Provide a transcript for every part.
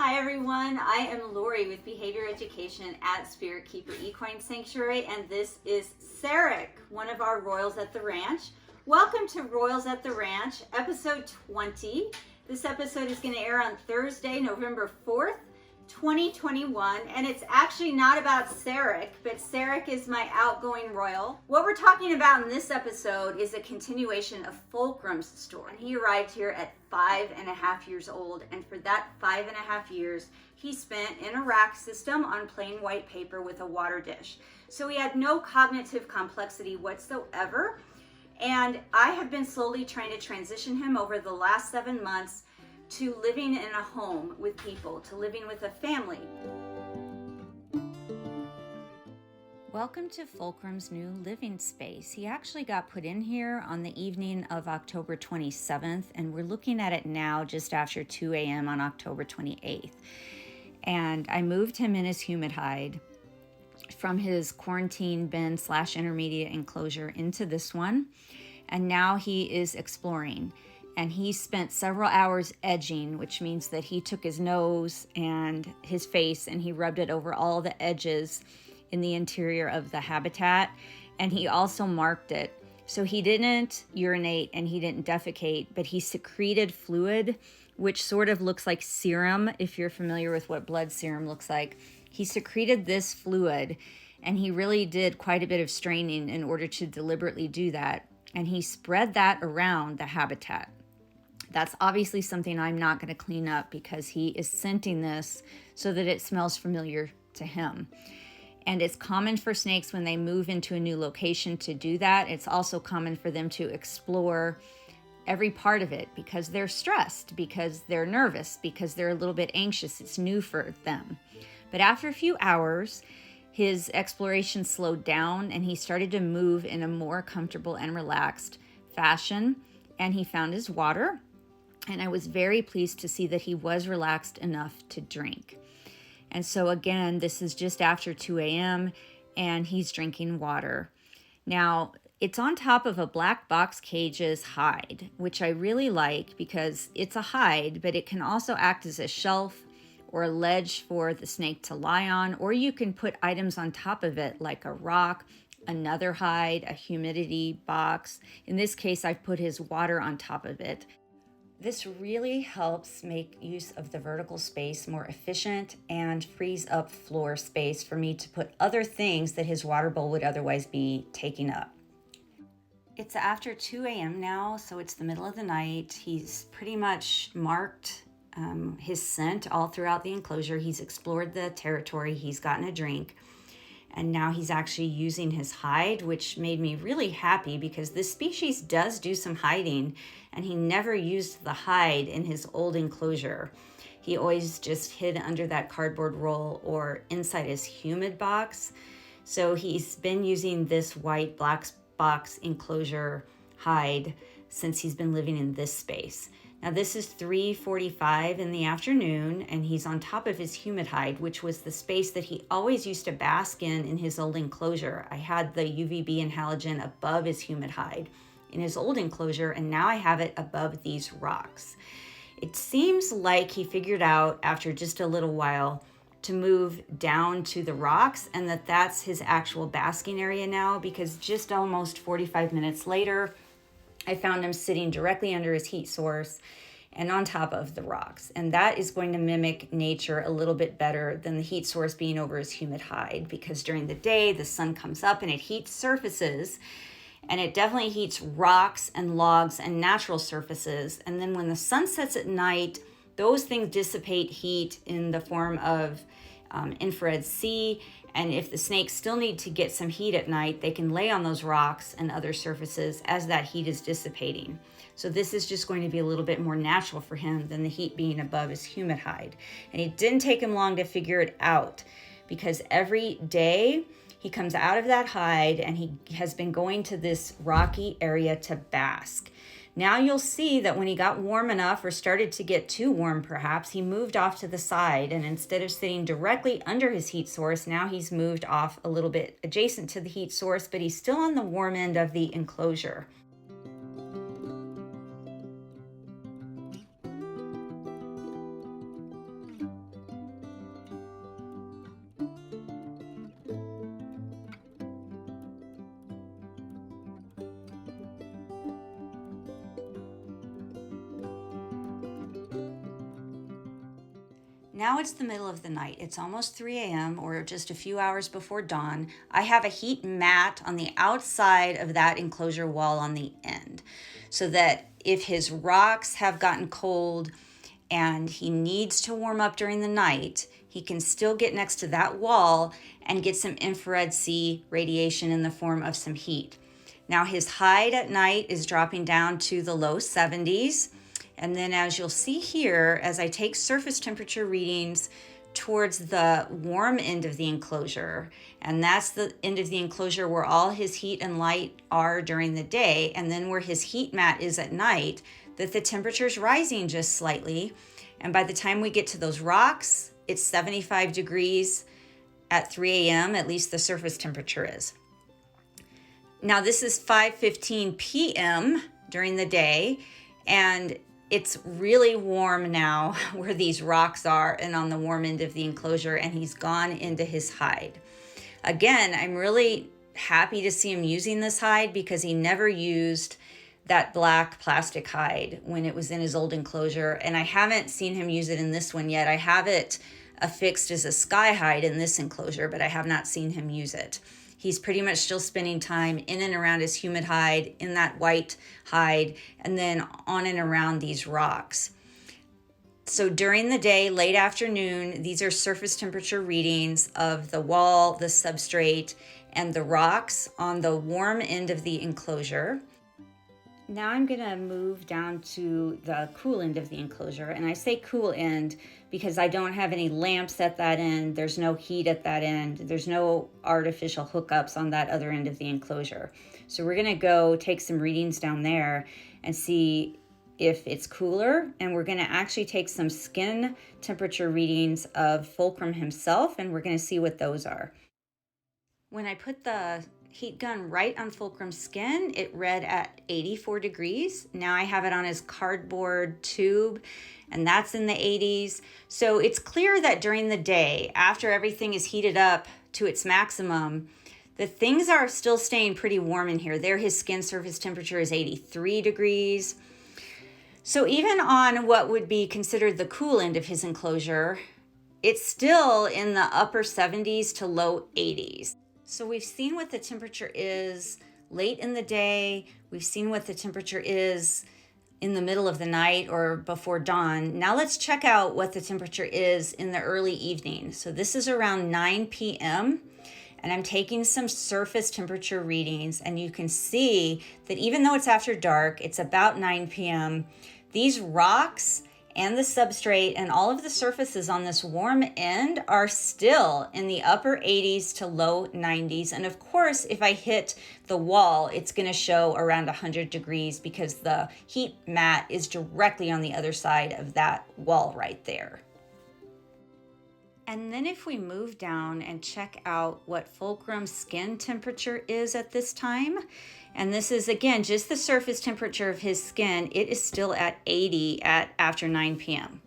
Hi everyone, I am Lori with Behavior Education at Spirit Keeper Equine Sanctuary, and this is Sarek, one of our Royals at the Ranch. Welcome to Royals at the Ranch, episode 20. This episode is going to air on Thursday, November 4th, 2021, and it's actually not about Sarek, but Sarek is my outgoing Royal. What we're talking about in this episode is a continuation of Fulcrum's story. He arrived here at 5.5 years old, and for that 5.5 years, he spent in a rack system on plain white paper with a water dish. So he had no cognitive complexity whatsoever, and I have been slowly trying to transition him over the last 7 months to living in a home with people, to living with a family. Welcome to Fulcrum's new living space. He actually got put in here on the evening of October 27th, and we're looking at it now just after 2 a.m. on October 28th. And I moved him in his humid hide from his quarantine bin / intermediate enclosure into this one. And now he is exploring. And he spent several hours edging, which means that he took his nose and his face and he rubbed it over all the edges in the interior of the habitat. And he also marked it. So he didn't urinate and he didn't defecate, but he secreted fluid, which sort of looks like serum, if you're familiar with what blood serum looks like. He secreted this fluid, and he really did quite a bit of straining in order to deliberately do that. And he spread that around the habitat. That's obviously something I'm not going to clean up because he is scenting this so that it smells familiar to him. And it's common for snakes when they move into a new location to do that. It's also common for them to explore every part of it because they're stressed, because they're nervous, because they're a little bit anxious. It's new for them. But after a few hours, his exploration slowed down and he started to move in a more comfortable and relaxed fashion. And he found his water. And I was very pleased to see that he was relaxed enough to drink. And so again, this is just after 2 a.m. and he's drinking water. Now, it's on top of a black box cage's hide, which I really like because it's a hide, but it can also act as a shelf or a ledge for the snake to lie on, or you can put items on top of it like a rock, another hide, a humidity box. In this case, I've put his water on top of it. This really helps make use of the vertical space more efficient and frees up floor space for me to put other things that his water bowl would otherwise be taking up. It's after 2 a.m. now, so it's the middle of the night. He's pretty much marked his scent all throughout the enclosure. He's explored the territory. He's gotten a drink. And now he's actually using his hide, which made me really happy because this species does do some hiding, and he never used the hide in his old enclosure. He always just hid under that cardboard roll or inside his humid box. So he's been using this white black box enclosure hide since he's been living in this space. Now this is 3:45 in the afternoon, and he's on top of his humid hide, which was the space that he always used to bask in his old enclosure. I had the UVB and halogen above his humid hide in his old enclosure, and now I have it above these rocks. It seems like he figured out after just a little while to move down to the rocks, and that's his actual basking area now, because just almost 45 minutes later, I found him sitting directly under his heat source and on top of the rocks. And that is going to mimic nature a little bit better than the heat source being over his humid hide, because during the day, the sun comes up and it heats surfaces, and it definitely heats rocks and logs and natural surfaces. And then when the sun sets at night, those things dissipate heat in the form of infrared C. And if the snakes still need to get some heat at night, they can lay on those rocks and other surfaces as that heat is dissipating. So this is just going to be a little bit more natural for him than the heat being above his humid hide. And it didn't take him long to figure it out, because every day he comes out of that hide and he has been going to this rocky area to bask. Now you'll see that when he got warm enough, or started to get too warm perhaps, he moved off to the side, and instead of sitting directly under his heat source, now he's moved off a little bit adjacent to the heat source, but he's still on the warm end of the enclosure. Now it's the middle of the night. It's almost 3 a.m. or just a few hours before dawn. I have a heat mat on the outside of that enclosure wall on the end, so that if his rocks have gotten cold and he needs to warm up during the night, he can still get next to that wall and get some infrared C radiation in the form of some heat. Now his hide at night is dropping down to the low 70s. And then as you'll see here, as I take surface temperature readings towards the warm end of the enclosure, and that's the end of the enclosure where all his heat and light are during the day, and then where his heat mat is at night, that the temperature's rising just slightly. And by the time we get to those rocks, it's 75 degrees at 3 a.m., at least the surface temperature is. Now this is 5:15 p.m. during the day, and it's really warm now where these rocks are and on the warm end of the enclosure, and he's gone into his hide. Again, I'm really happy to see him using this hide because he never used that black plastic hide when it was in his old enclosure, and I haven't seen him use it in this one yet. I have it affixed as a sky hide in this enclosure, but I have not seen him use it. He's pretty much still spending time in and around his humid hide, in that white hide, and then on and around these rocks. So during the day, late afternoon, these are surface temperature readings of the wall, the substrate, and the rocks on the warm end of the enclosure. Now I'm gonna move down to the cool end of the enclosure. And I say cool end because I don't have any lamps at that end. There's no heat at that end. There's no artificial hookups on that other end of the enclosure. So we're gonna go take some readings down there and see if it's cooler. And we're gonna actually take some skin temperature readings of Fulcrum himself, and we're gonna see what those are. When I put the heat gun right on Fulcrum's skin, it read at 84 degrees. Now I have it on his cardboard tube, and that's in the 80s. So it's clear that during the day, after everything is heated up to its maximum, the things are still staying pretty warm in here. There, his skin surface temperature is 83 degrees. So even on what would be considered the cool end of his enclosure, it's still in the upper 70s to low 80s. So we've seen what the temperature is late in the day. We've seen what the temperature is in the middle of the night or before dawn. Now let's check out what the temperature is in the early evening. So this is around 9 p.m. and I'm taking some surface temperature readings, and you can see that even though it's after dark, it's about 9 p.m. These rocks and the substrate and all of the surfaces on this warm end are still in the upper 80s to low 90s. And of course, if I hit the wall, it's going to show around 100 degrees because the heat mat is directly on the other side of that wall right there. And then if we move down and check out what Fulcrum's skin temperature is at this time, and this is again just the surface temperature of his skin, it is still at 80 at after 9 p.m.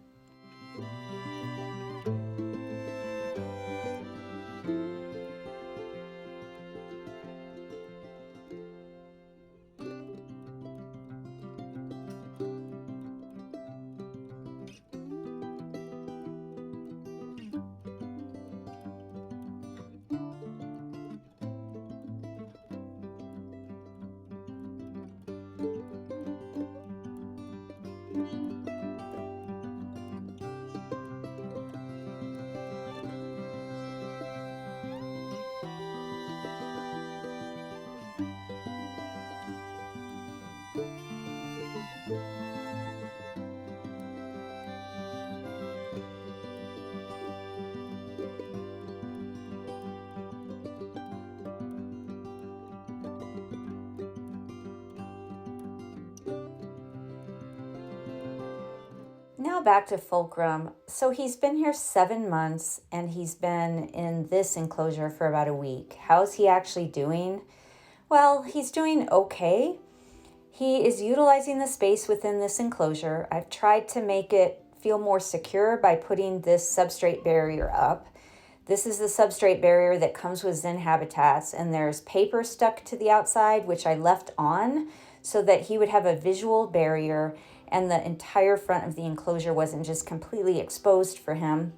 Now back to Fulcrum. So he's been here 7 months and he's been in this enclosure for about a week. How's he actually doing? Well, he's doing okay. He is utilizing the space within this enclosure. I've tried to make it feel more secure by putting this substrate barrier up. This is the substrate barrier that comes with Zen Habitats, and there's paper stuck to the outside, which I left on so that he would have a visual barrier and the entire front of the enclosure wasn't just completely exposed for him.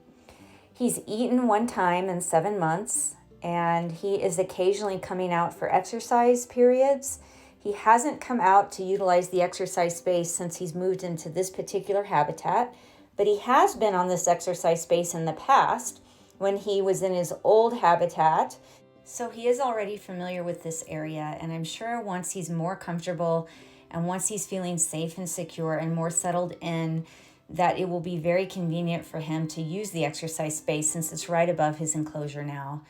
He's eaten one time in 7 months, and he is occasionally coming out for exercise periods. He hasn't come out to utilize the exercise space since he's moved into this particular habitat, but he has been on this exercise space in the past when he was in his old habitat. So he is already familiar with this area, and I'm sure once he's more comfortable and once he's feeling safe and secure and more settled in, that it will be very convenient for him to use the exercise space since it's right above his enclosure now.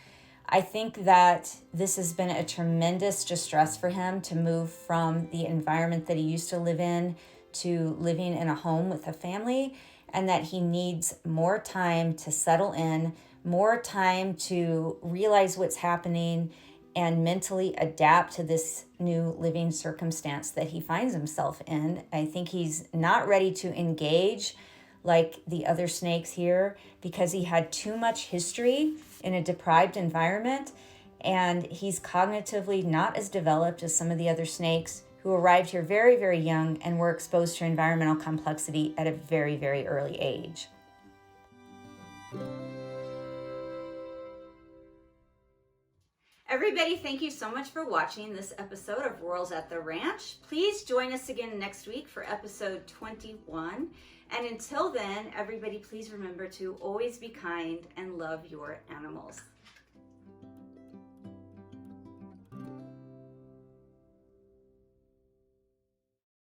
I think that this has been a tremendous distress for him to move from the environment that he used to live in to living in a home with a family, and that he needs more time to settle in, more time to realize what's happening and mentally adapt to this new living circumstance that he finds himself in. I think he's not ready to engage like the other snakes here because he had too much history in a deprived environment, and he's cognitively not as developed as some of the other snakes who arrived here very, very young and were exposed to environmental complexity at a very, very early age. Everybody, thank you so much for watching this episode of Rurals at the Ranch. Please join us again next week for episode 21. And until then, everybody, please remember to always be kind and love your animals.